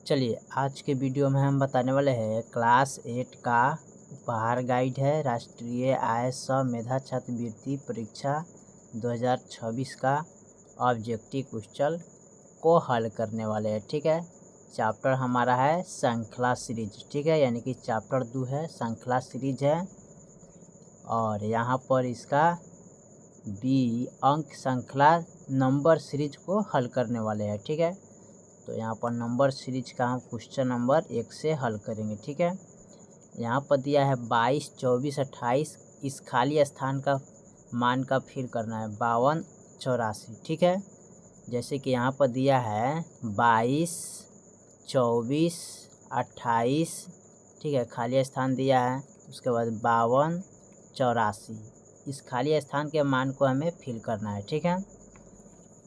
चलिए आज के वीडियो में हम बताने वाले हैं क्लास 8 का उपहार गाइड है राष्ट्रीय आय सह मेधा छात्रवृत्ति परीक्षा 2026 का ऑब्जेक्टिव क्वेश्चन को हल करने वाले हैं। ठीक है, चैप्टर हमारा है श्रृंखला सीरीज। ठीक है, यानी कि चैप्टर 2 है, श्रृंखला सीरीज है और यहाँ पर इसका बी अंक श्रृंखला नंबर सीरीज को हल करने वाले हैं। ठीक है, तो यहाँ पर नंबर सीरीज का हम क्वेश्चन नंबर 1 से हल करेंगे। ठीक है, यहाँ पर दिया है 22, 24, 28। इस खाली स्थान का मान का फिल करना है 52, 84। ठीक है, जैसे कि यहाँ पर दिया है 22, 24, 28। ठीक है, खाली स्थान दिया है, उसके बाद 52, 84। इस खाली स्थान के मान को हमें फिल करना है। ठीक है,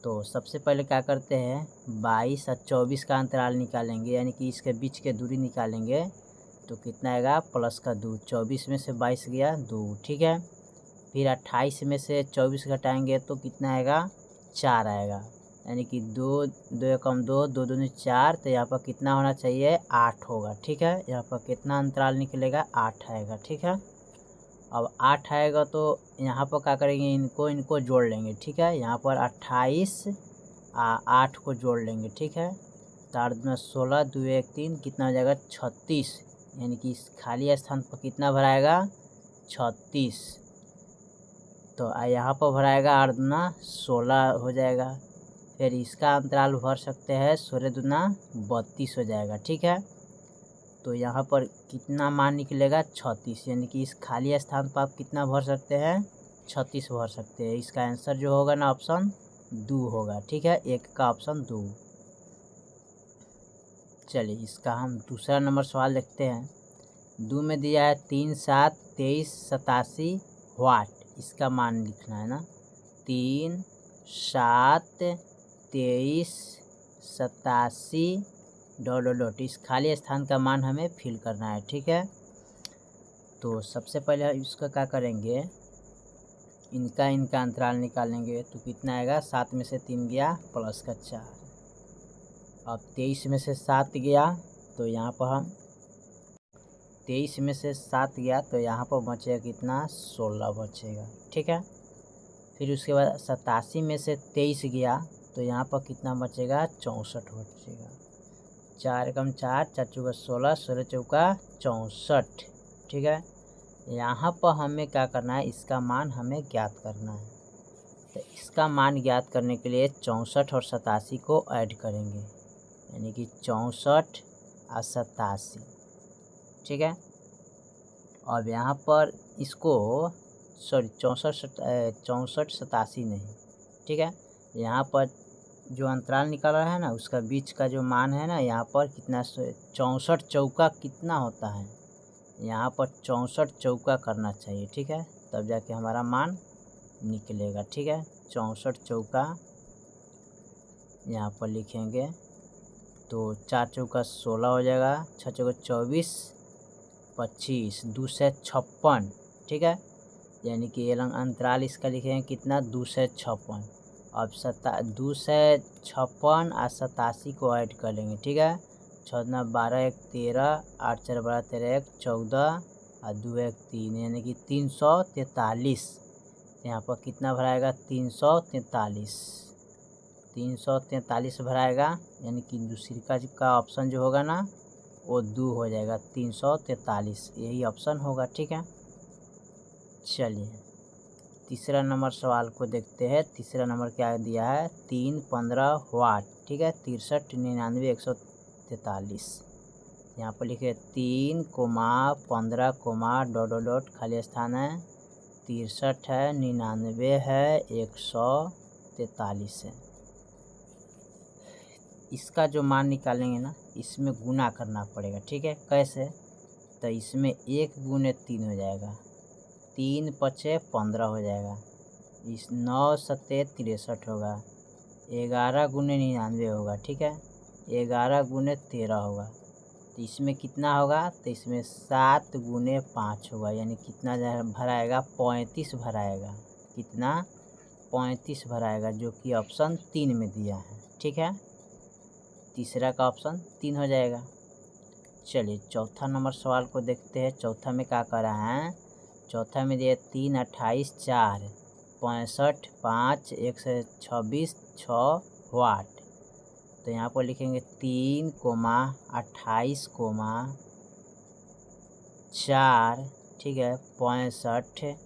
तो सबसे पहले क्या करते हैं 22 और 24 का अंतराल निकालेंगे, यानी कि इसके बीच के दूरी निकालेंगे तो कितना आएगा प्लस का 2। 24 में से 22 गया 2। ठीक है, फिर 28 में से 24 घटाएंगे तो कितना आएगा 4 आएगा, यानी कि 2 2 कम 2 2 दूनी 4। तो यहाँ पर कितना होना चाहिए 8 होगा। ठीक है, यहाँ पर कितना अंतराल निकलेगा 8 आएगा। ठीक है, अब 8 आएगा तो यहाँ पर क्या करेंगे इनको जोड़ लेंगे। ठीक है, यहाँ पर 28 8 को जोड़ लेंगे। ठीक है, तो 8 दूना 16, 2 1 3, कितना हो जाएगा 36, यानी कि इस खाली स्थान पर कितना भराएगा 36। तो यहाँ पर भराएगा 8 दूना 16 हो जाएगा। फिर इसका अंतराल भर सकते हैं 16 दूना 32 हो जाएगा। ठीक है, तो यहाँ पर कितना मान निकलेगा 36, यानी कि इस खाली स्थान पर आप कितना भर सकते हैं 36 भर सकते हैं। इसका आंसर जो होगा ना ऑप्शन 2 होगा। ठीक है, एक का ऑप्शन 2। चलिए इसका हम दूसरा नंबर सवाल देखते हैं। 2 में दिया है 3, 7, 23, 87 वाट। इसका मान लिखना है ना, 3, 7, 23, 87 ... इस खाली स्थान का मान हमें फिल करना है। ठीक है, तो सबसे पहले इसका क्या करेंगे इनका अंतराल निकालेंगे तो कितना आएगा 7 में से 3 गया प्लस का 4। अब 23 में से 7 गया तो यहाँ पर हम 23 में से 7 गया तो यहाँ पर बचेगा कितना 16 बचेगा। ठीक है, फिर उसके बाद 87 में से 23 गया तो यहाँ पर कितना बचेगा 64 बचेगा। 4 कम 4, 4 चौका 16, 16 चौका 64। ठीक है, यहाँ पर हमें क्या करना है इसका मान हमें ज्ञात करना है। तो इसका मान ज्ञात करने के लिए 64 और 87 को ऐड करेंगे, यानी कि 64 और 87। ठीक है, अब यहाँ पर इसको सॉरी 64 87 नहीं। ठीक है, यहाँ पर जो अंतराल निकल रहा है ना उसका बीच का जो मान है ना यहाँ पर कितना 64 चौका कितना होता है, यहाँ पर 64 चौका करना चाहिए। ठीक है, तब जाके हमारा मान निकलेगा। ठीक है, 64 चौका यहाँ पर लिखेंगे तो 4 चौका 16 हो जाएगा, 6 चौका 24, 25, 2 से 56। ठीक है, यानी कि ये अंतराल इसका लिखेंगे कितना 2 से 56। अब 2 से 56 और 87 को ऐड कर लेंगे। ठीक है, 6 दूना 12, 1 13, 8 4 12 13, 1 14 और 2 1 3, यानी कि 343। यहाँ पर कितना भराएगा 343 भराएगा, यानी कि दूसरी का ऑप्शन जो होगा ना वो 2 हो जाएगा, 343 यही ऑप्शन होगा। ठीक है, चलिए तीसरा नंबर सवाल को देखते हैं। तीसरा नंबर क्या दिया है 3, 15 वाट। ठीक है, 63, 99, 143। यहाँ पर लिखे 3, 15, ... खाली स्थान है, 63 है, 99 है, 143 है। इसका जो मान निकालेंगे ना इसमें गुना करना पड़ेगा। ठीक है, कैसे, तो इसमें 1 गुने 3 हो जाएगा, 3 पचे 15 हो जाएगा, इस 9 सत्ते 63 होगा, 11 गुने 99 होगा। ठीक है, 11 गुने 13 होगा, तो इसमें कितना होगा तो इसमें 7 गुने 5 होगा, यानी कितना भराएगा 35 भराएगा। कितना 35 भराएगा, जो कि ऑप्शन 3 में दिया है। ठीक है, तीसरा का ऑप्शन 3 हो जाएगा। चलिए चौथा नंबर सवाल को देखते हैं। चौथा में क्या कर रहा है, चौथा में दिया 3, 28, 4, 65, 5, 126, 6 वाट। तो यहाँ पर लिखेंगे 3, 28, 4, ठीक है, 65,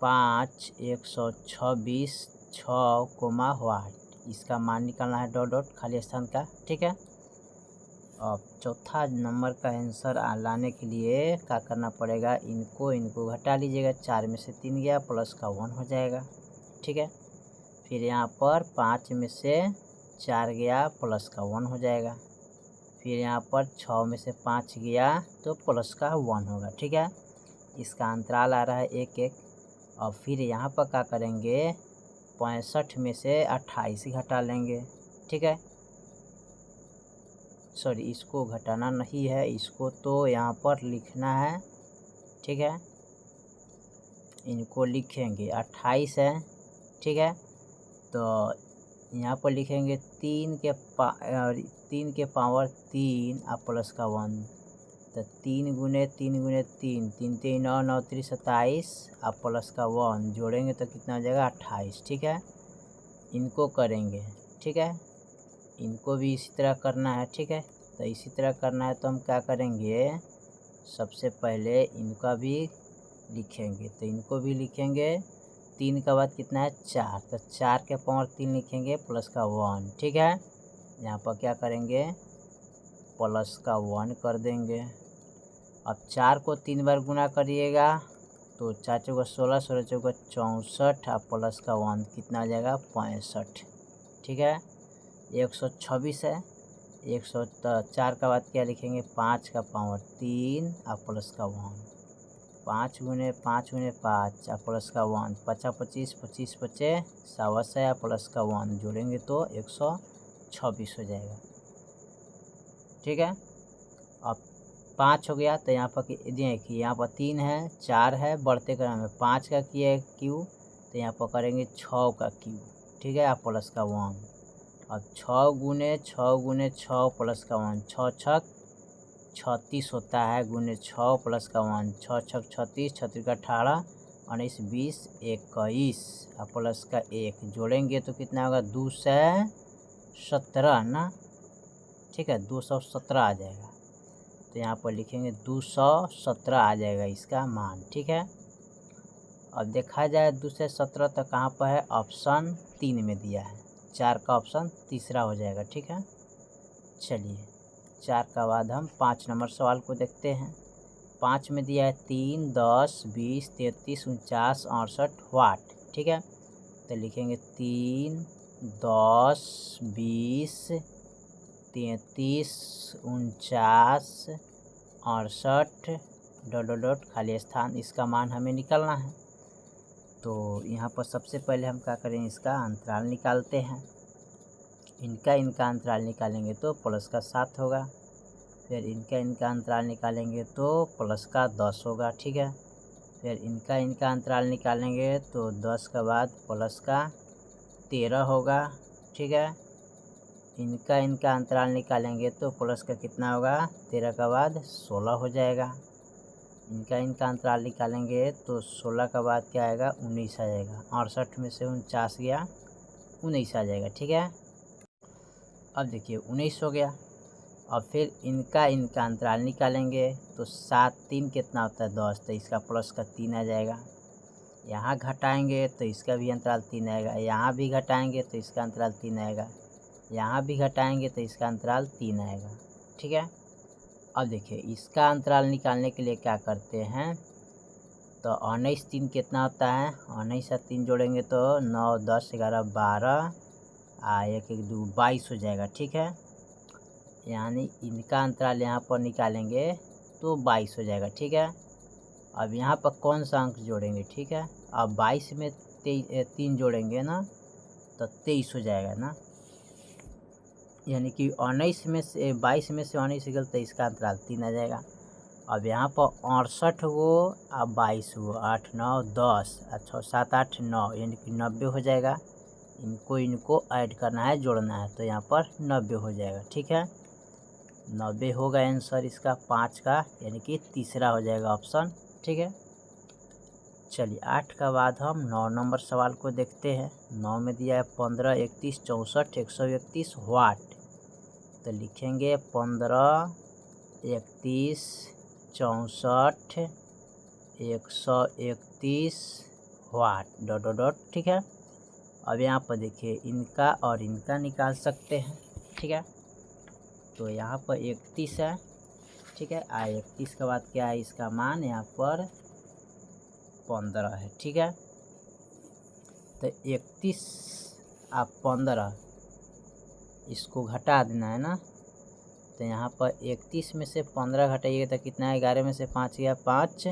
5, 126, 6 वाट। इसका मान निकालना है डॉट डॉट खाली स्थान का, ठीक है। अब चौथा नंबर का आंसर लाने के लिए क्या करना पड़ेगा, इनको घटा लीजिएगा। 4 में से 3 गया, प्लस का 1 हो जाएगा, ठीक है। फिर यहाँ पर 5 में से 4 गया, प्लस का 1 हो जाएगा। फिर यहाँ पर 6 में से 5 गया तो प्लस का 1 होगा, ठीक है। इसका अंतराल आ रहा है 1 1। और फिर यहाँ पर क्या करेंगे, 65 में से 28 घटा लेंगे, ठीक है। सॉरी, इसको घटाना नहीं है, इसको तो यहाँ पर लिखना है, ठीक है। इनको लिखेंगे 28 है, ठीक है। तो यहाँ पर लिखेंगे 3 के पावर 3 और प्लस का 1। तो 3 गुने 3 गुने 3, 3 3 9 9 3 27 और प्लस का 1 जोड़ेंगे तो कितना हो जाएगा 28, ठीक है। इनको करेंगे, ठीक है। इनको भी इसी तरह करना है, ठीक है। तो इसी तरह करना है तो हम क्या करेंगे, सबसे पहले इनका भी लिखेंगे। तो इनको भी लिखेंगे, 3 का बाद कितना है 4, तो 4 के पावर 3 लिखेंगे प्लस का 1, ठीक है। यहाँ पर क्या करेंगे, प्लस का 1 कर देंगे। अब 4 को 3 बार गुना करिएगा तो 4 चौका 16, 16 चौका 64 और प्लस का 1 कितना आ जाएगा 65, ठीक है। 126 है, 104 का बाद क्या लिखेंगे, 5 का पावर 3 और प्लस का 1, 5 गुने 5 गुने 5 और प्लस का 1, 5 25, 25 बचे 125 प्लस का 1 जोड़ेंगे तो 126 हो जाएगा, ठीक है। अब 5 हो गया तो यहाँ पर देखिए, यहाँ पर 3 है, 4 है, बढ़ते क्रम में 5 का किया है क्यू, तो यहाँ पर करेंगे 6 का क्यू, ठीक है, आप प्लस का 1। अब 6 गुने 6 प्लस का 1, 6 छक 36 होता है, गुने 6 प्लस का 1, 6 छक 36, 36 का 18, 19 20 21 और प्लस का 1 जोड़ेंगे तो कितना होगा 217 ना, ठीक है, 217 आ जाएगा। तो यहाँ पर लिखेंगे 217 आ जाएगा इसका मान, ठीक है। अब देखा जाए 217 तो कहाँ पर है, ऑप्शन 3 में दिया है, 4 का ऑप्शन तीसरा हो जाएगा, ठीक है। चलिए 4 का बाद हम 5 नंबर सवाल को देखते हैं। 5 में दिया है 3, 10, 20, 33, 49, 68 वाट, ठीक है। तो लिखेंगे 3, 10, 20, 33, 49, 68 डॉट डॉट डॉट खाली स्थान, इसका मान हमें निकालना है। तो यहाँ पर सबसे पहले हम क्या करें, इसका अंतराल निकालते हैं। इनका अंतराल निकालेंगे तो प्लस का 7 होगा, फिर इनका अंतराल निकालेंगे तो प्लस का 10 होगा, ठीक है। फिर इनका अंतराल निकालेंगे तो 10 के बाद प्लस का 13 होगा, ठीक है। इनका अंतराल निकालेंगे तो प्लस का कितना होगा, 13 के बाद 16 हो जाएगा। इनका अंतराल निकालेंगे तो 16 का बाद क्या आएगा 19 आ जाएगा, 68 में से 49 गया 19 आ जाएगा, ठीक है। अब देखिए 19 हो गया। अब फिर इनका अंतराल निकालेंगे तो 7 3 कितना होता है 10, तो इसका प्लस का 3 आ जाएगा। यहाँ घटाएंगे तो इसका भी अंतराल 3 आएगा, यहाँ भी घटाएंगे तो इसका अंतराल 3 आएगा, यहाँ भी घटाएंगे तो इसका अंतराल 3 आएगा, ठीक है। अब देखिए इसका अंतराल निकालने के लिए क्या करते हैं, तो 19 3 कितना होता है, 19 और 3 जोड़ेंगे तो 9 10 11 12 1 1 2 22 हो जाएगा, ठीक है। यानी इनका अंतराल यहाँ पर निकालेंगे तो 22 हो जाएगा, ठीक है। अब यहाँ पर कौन सा अंक जोड़ेंगे, ठीक है। अब 22 में 3 जोड़ेंगे ना तो 23 हो जाएगा ना, यानी कि 19 में से 22 में से 19 निकल तो इसका अंतराल 3 आ जाएगा। अब यहाँ पर 68 गो अब 22 गो 8 9 10 अच्छा 7 8 9 यानी कि 90 हो जाएगा। इनको इनको ऐड करना है, जोड़ना है, तो यहाँ पर 90 हो जाएगा। ठीक है, 90 होगा आंसर इसका 5 का, यानी कि तीसरा हो जाएगा ऑप्शन। ठीक है, चलिए 8 का बाद हम 9 नंबर सवाल को देखते हैं। 9 में दिया है 15, 31, 64, 131 वाट। तो लिखेंगे 15, 31, 64, 131 वाट डॉट डॉट डॉट। ठीक है, अब यहाँ पर देखिए इनका और इनका निकाल सकते हैं। ठीक है, तो यहाँ पर 31 है। ठीक है, 31 के बाद क्या है इसका मान, यहाँ पर 15 है। ठीक है, तो 31 आप 15 इसको घटा देना है ना, तो यहाँ पर 31 में से 15 घटाइएगा तो कितना है, 11 में से 5 गया 5,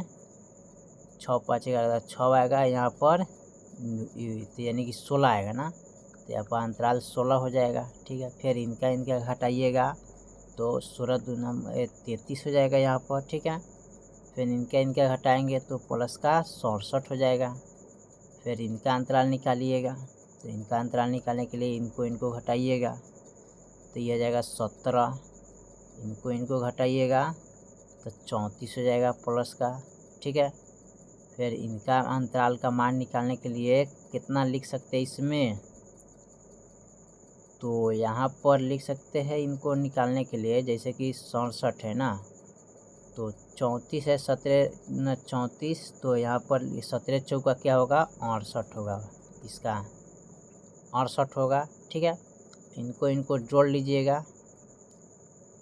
6 5 11 6 आएगा यहाँ पर, तो यानी कि 16 आएगा ना, तो यहाँ पर अंतराल 16 हो जाएगा। ठीक है, फिर इनका इनका घटाइएगा तो 16 दूना 33 हो जाएगा यहाँ पर। ठीक है, फिर इनका इनका घटाएंगे तो प्लस का 67 हो जाएगा। फिर इनका अंतराल निकालिएगा, तो इनका अंतराल निकालने के लिए इनको इनको घटाइएगा, तो ये हो जाएगा 17, इनको इनको घटाइएगा तो 34 हो जाएगा प्लस का। ठीक है, फिर इनका अंतराल का मान निकालने के लिए कितना लिख सकते हैं इसमें, तो यहाँ पर लिख सकते हैं इनको निकालने के लिए, जैसे कि 67 है ना, तो 34 है, 17 34, तो यहाँ पर 17 चौका क्या होगा 68 होगा, इसका 68 होगा। ठीक है, इनको इनको जोड़ लीजिएगा,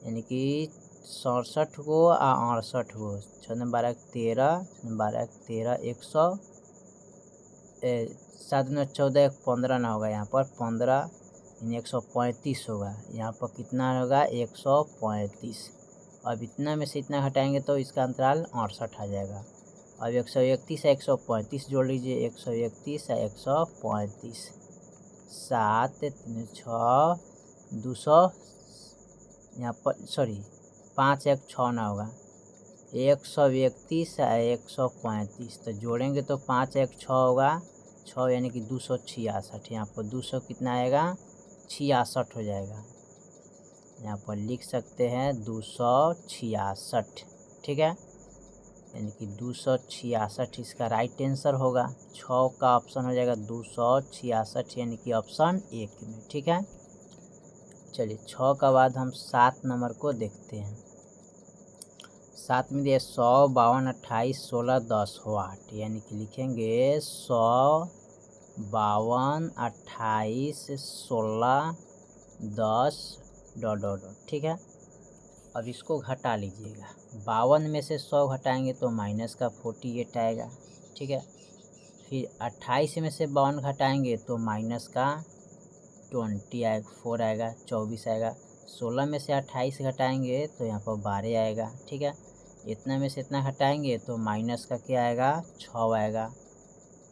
यानी कि 67 को और 68 को, 6 12 13, 12 13, 100 7 9 14 15 ना होगा, यहाँ पर 15 135 होगा, यहाँ पर कितना होगा 135। अब इतना में से इतना हटाएंगे तो इसका अंतराल 68 आ जाएगा। अब 131 है 135 जोड़ लीजिए, 131 है 135, 7 3 6 200, यहाँ पर सॉरी 5 1 6 ना होगा, 131 है 135, तो जोड़ेंगे तो 5 1 6 होगा, 6 यानी कि 266, यहाँ पर 200 कितना आएगा 66 हो जाएगा, यहाँ पर लिख सकते हैं 266। ठीक है, यानी कि 266 इसका राइट आंसर होगा। 6 का ऑप्शन हो जाएगा 266, यानी कि ऑप्शन 1 में। ठीक है, चलिए 6 का बाद हम 7 नंबर को देखते हैं। 7 में दिया 100 52 28 16 10 वाट, यानी कि लिखेंगे 100 52 28 16 10 डॉट डॉट डॉट। ठीक है, अब इसको घटा लीजिएगा, 52 में से 100 घटाएंगे तो माइनस का 48 आएगा। ठीक है, फिर 28 में से 52 घटाएंगे तो माइनस का 20 आएगा, 4 आएगा, 24 आएगा। 16 में से 28 घटाएंगे तो यहाँ पर 12 आएगा। ठीक है, इतना में से इतना घटाएंगे तो माइनस का क्या आएगा 6 आएगा।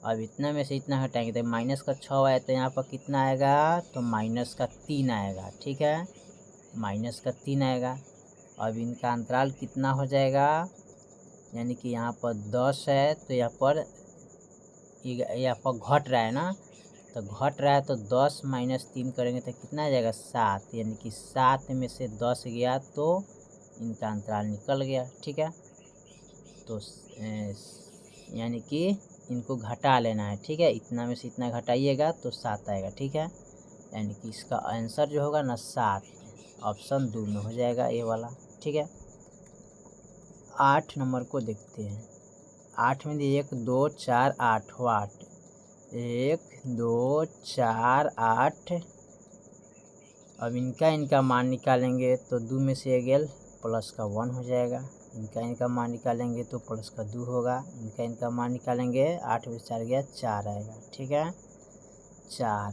अब इतना में से इतना हटाएंगे तो माइनस का 6 आया, तो यहाँ पर कितना आएगा तो माइनस का 3 आएगा। ठीक है, माइनस का 3 आएगा। अब इनका अंतराल कितना हो जाएगा, यानी कि यहाँ पर 10 है, तो यहाँ पर घट रहा है ना, तो घट रहा है तो 10 माइनस 3 करेंगे तो कितना आ जाएगा 7, यानी कि 7 में से 10 गया तो इनका अंतराल निकल गया। ठीक है, तो यानी कि इनको घटा लेना है। ठीक है, इतना में से इतना घटाइएगा तो 7 आएगा। ठीक है, यानी कि इसका आंसर जो होगा ना 7, ऑप्शन 2 में हो जाएगा ये वाला। ठीक है, 8 नंबर को देखते हैं। 8 में 1 2 4 8 वाट, 1 2 4 8। अब इनका मान निकालेंगे तो 2 में से गेल प्लस का 1 हो जाएगा, इनका मान निकालेंगे तो प्लस का 2 होगा, इनका मान निकालेंगे 8 में 4 गया 4 आएगा। ठीक है, 4।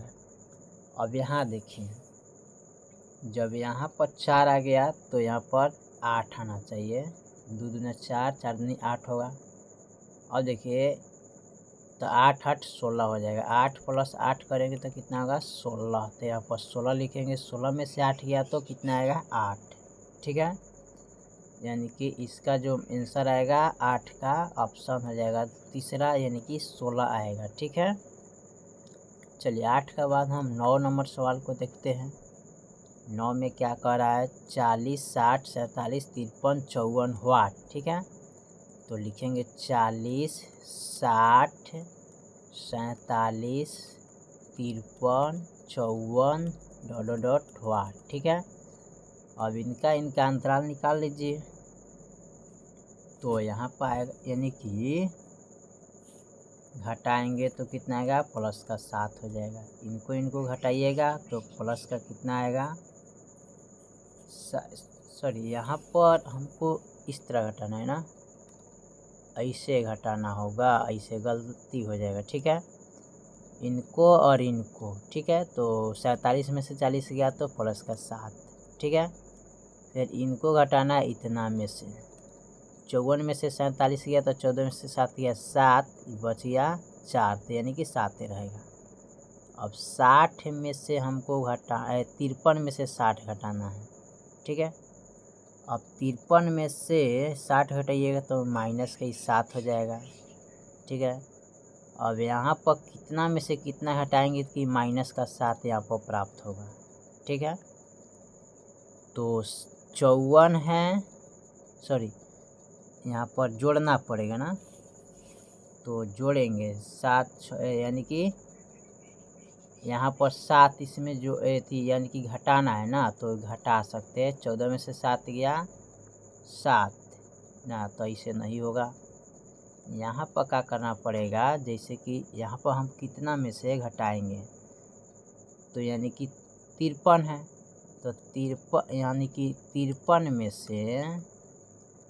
अब यहाँ देखिए, जब यहाँ पर 4 आ गया तो यहाँ पर 8 आना चाहिए, 2 दूना 4 4 दूनी 8 होगा। और देखिए तो 8 8 16 हो जाएगा, 8 प्लस 8 करेंगे तो कितना होगा 16, तो यहाँ पर 16 लिखेंगे, 16 में से 8 गया तो कितना आएगा 8। ठीक है, यानी कि इसका जो आंसर आएगा 8 का ऑप्शन हो जाएगा तीसरा, यानी कि 16 आएगा। ठीक है, चलिए 8 के बाद हम 9 नंबर सवाल को देखते हैं। 9 में क्या कह रहा है, 40, 60, 47, 53, 54 वाट। ठीक है, तो लिखेंगे 40, 60, 47, 53, 54 ... वाट। ठीक है, अब इनका अंतराल निकाल लीजिए। तो यहाँ पर आएगा, यानी कि घटाएंगे तो कितना आएगा, प्लस का 7 हो जाएगा। इनको घटाइएगा तो प्लस का कितना आएगा, सॉरी यहाँ पर हमको इस तरह घटाना है ना, ऐसे घटाना होगा, ऐसे गलती हो जाएगा। ठीक है, इनको और इनको। ठीक है, तो 47 में से 40 गया तो प्लस का 7। ठीक है, फिर इनको घटाना है इतना में से, 54 में से 47 गया तो 14 में से 7 गया 7, बच गया 4, तो यानी कि 7 रहेगा। अब 60 में से हमको 53 में से 60 घटाना है। ठीक है, अब 53 में से 60 घटाइएगा तो माइनस का 7 हो जाएगा। ठीक है, अब यहाँ पर कितना में से कितना घटाएंगे कि माइनस का 7 यहाँ पर प्राप्त होगा। ठीक है, तो 54 है, सॉरी यहाँ पर जोड़ना पड़ेगा ना, तो जोड़ेंगे 7, यानी कि यहाँ पर 7 इसमें जो थी, यानी कि घटाना है ना, तो घटा सकते हैं। 14 में से 7 गया 7 ना, तो ऐसे नहीं होगा। यहाँ पर क्या करना पड़ेगा, जैसे कि यहाँ पर हम कितना में से घटाएंगे, तो यानी कि 53 है, तो 53 यानी कि 53 में से,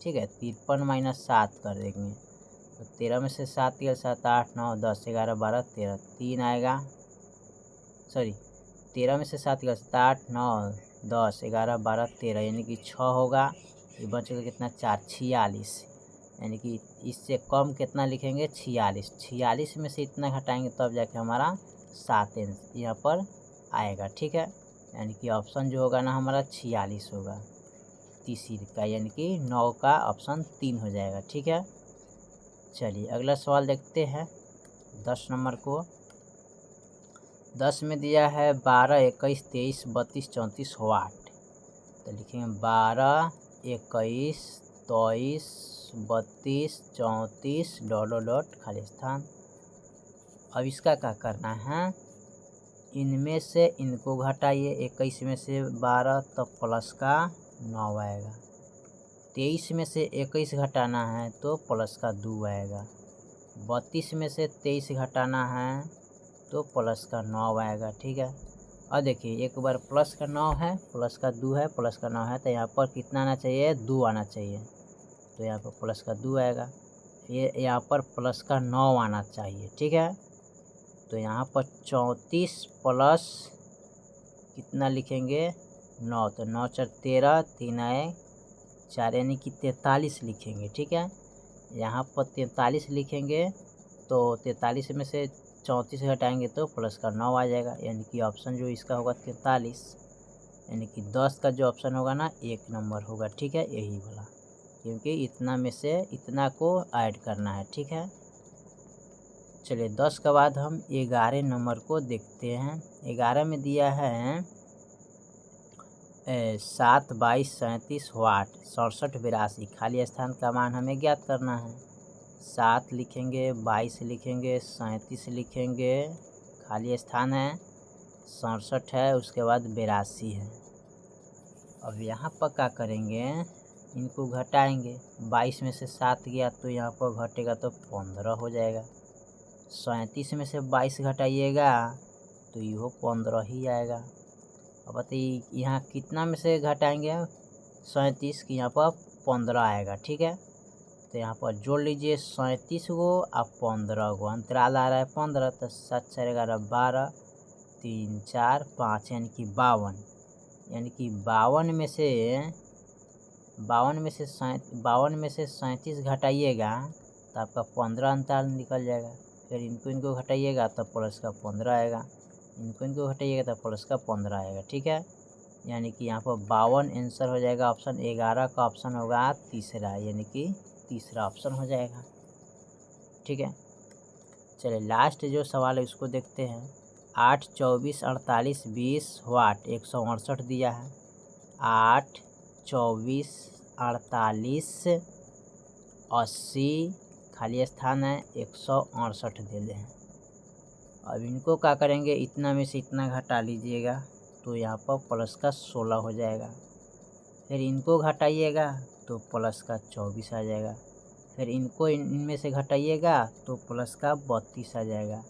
ठीक है, 53 माइनस 7 कर देंगे, तो 13 में से 7 गया 7, 8, 9, 10, 11, 12, 13, 3 आएगा। सॉरी 13 में से 7 गया 7, 8, 9, 10, 11, 12, 13, यानी कि 6 होगा। ये बचेगा कितना, 4, 46, यानी कि इससे कम कितना लिखेंगे, 46। 46 में से इतना घटाएंगे तब जाके हमारा 7 यहाँ पर आएगा। ठीक है, यानी कि ऑप्शन जो होगा ना हमारा 46 होगा, तीसरी का, यानी कि 9 का ऑप्शन 3 हो जाएगा। ठीक है, चलिए अगला सवाल देखते हैं 10 नंबर को। 10 में दिया है 12, 21, 23, 32, 34 वाट। तो लिखेंगे 12, 21, 23, 32, 34 ... खाली स्थान। अब इसका क्या करना है, इनमें से इनको घटाइए। 21 में से 12 तो प्लस का 9 आएगा। 23 में से 21 घटाना है तो प्लस का 2 आएगा। 32 में से 23 घटाना है तो प्लस का 9 आएगा। ठीक है, और देखिए एक बार प्लस का 9 है, प्लस का 2 है, प्लस का 9 है, तो यहाँ पर कितना आना चाहिए, 2 आना चाहिए, तो यहाँ पर प्लस का 2 आएगा। फिर यहाँ पर प्लस का 9 आना चाहिए। ठीक है, तो यहाँ पर 34 प्लस कितना लिखेंगे, 9, तो 9 4 13, 3 आए 4, यानी कि 43 लिखेंगे। ठीक है, यहाँ पर 43 लिखेंगे, तो 43 में से 34 घटाएंगे तो प्लस का 9 आ जाएगा, यानी कि ऑप्शन जो इसका होगा 43, यानी कि 10 का जो ऑप्शन होगा ना 1 नंबर होगा। ठीक है, यही वाला, क्योंकि इतना में से इतना को ऐड करना है। ठीक है, चलिए 10 के बाद हम 11 नंबर को देखते हैं। 11 में दिया है 7, 22, 37 वाट, 67, 82। खाली स्थान का मान हमें ज्ञात करना है। 7 लिखेंगे, 22 लिखेंगे, 37 लिखेंगे, खाली स्थान है, 67 है, उसके बाद 82 है। अब यहाँ पर क्या करेंगे, इनको घटाएंगे। 22 में से 7 गया तो यहाँ पर घटेगा तो 15 हो जाएगा। 37 में से 22 घटाइएगा तो यो 15 ही आएगा। अब बताइए यहाँ कितना में से घटाएंगे, 37 की यहाँ पर 15 आएगा। ठीक है, तो यहाँ पर जोड़ लीजिए 37 को और 15 को, अंतराल आ रहा है 15, तो 7, 4, 11, 12, 3, 4, 5, यानी कि 52, यानी कि 52 में से 37 घटाइएगा तो आपका 15 अंतराल निकल जाएगा। फिर इनको घटाइएगा तो प्लस का 15 आएगा, इनको घटाइएगा तो प्लस का 15 आएगा। ठीक है, यानी कि यहाँ पर 52 आंसर हो जाएगा। ऑप्शन 11 का ऑप्शन होगा तीसरा, यानी कि तीसरा ऑप्शन हो जाएगा। ठीक है, चलिए लास्ट जो सवाल है उसको देखते हैं। 8 24 48 20 वाट 168 दिया है। 8 24 48 80 खाली स्थान है 168 दे दें। अब इनको क्या करेंगे, इतना में से इतना घटा लीजिएगा तो यहाँ पर प्लस का 16 हो जाएगा। फिर इनको घटाइएगा तो प्लस का 24 आ जाएगा। फिर इनको इनमें से घटाइएगा तो प्लस का 32 आ जाएगा।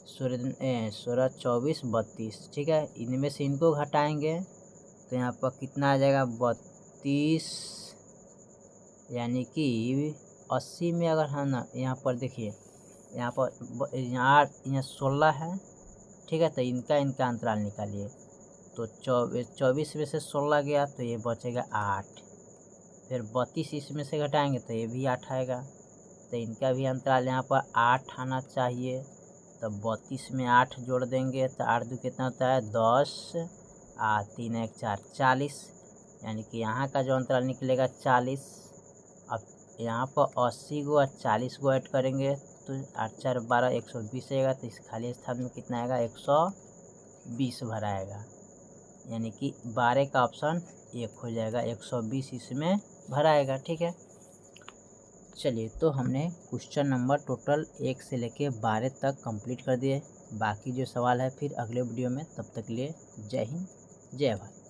16 24 32, ठीक है। इनमें से इनको घटाएंगे तो यहाँ पर कितना आ जाएगा 32, यानी कि 80 में अगर हम ना यहाँ पर देखिए यहाँ पर यहाँ 16 है, ठीक है। तो इनका अंतराल निकालिए तो 24 में से 16 गया तो ये बचेगा 8। फिर 32 इसमें से घटाएंगे तो ये भी 8 आएगा। तो इनका भी अंतराल यहाँ पर 8 आना चाहिए। तो 32 में 8 जोड़ देंगे तो 8 2 कितना होता है 10, 3 1 4 40, यानी कि यहाँ का जो अंतराल निकलेगा 40। अब यहाँ पर 80 को और 40 को ऐड करेंगे तो 8 4 12 120 आएगा। तो इस खाली स्थान में कितना आएगा 120 भरा आएगा, यानी कि 12 का ऑप्शन 1 हो जाएगा। 120 इसमें भरा आएगा, ठीक है। चलिए, तो हमने क्वेश्चन नंबर टोटल 1 से लेके 12 तक कंप्लीट कर दिए। बाकी जो सवाल है फिर अगले वीडियो में, तब तक के लिए जय हिंद जय भारत।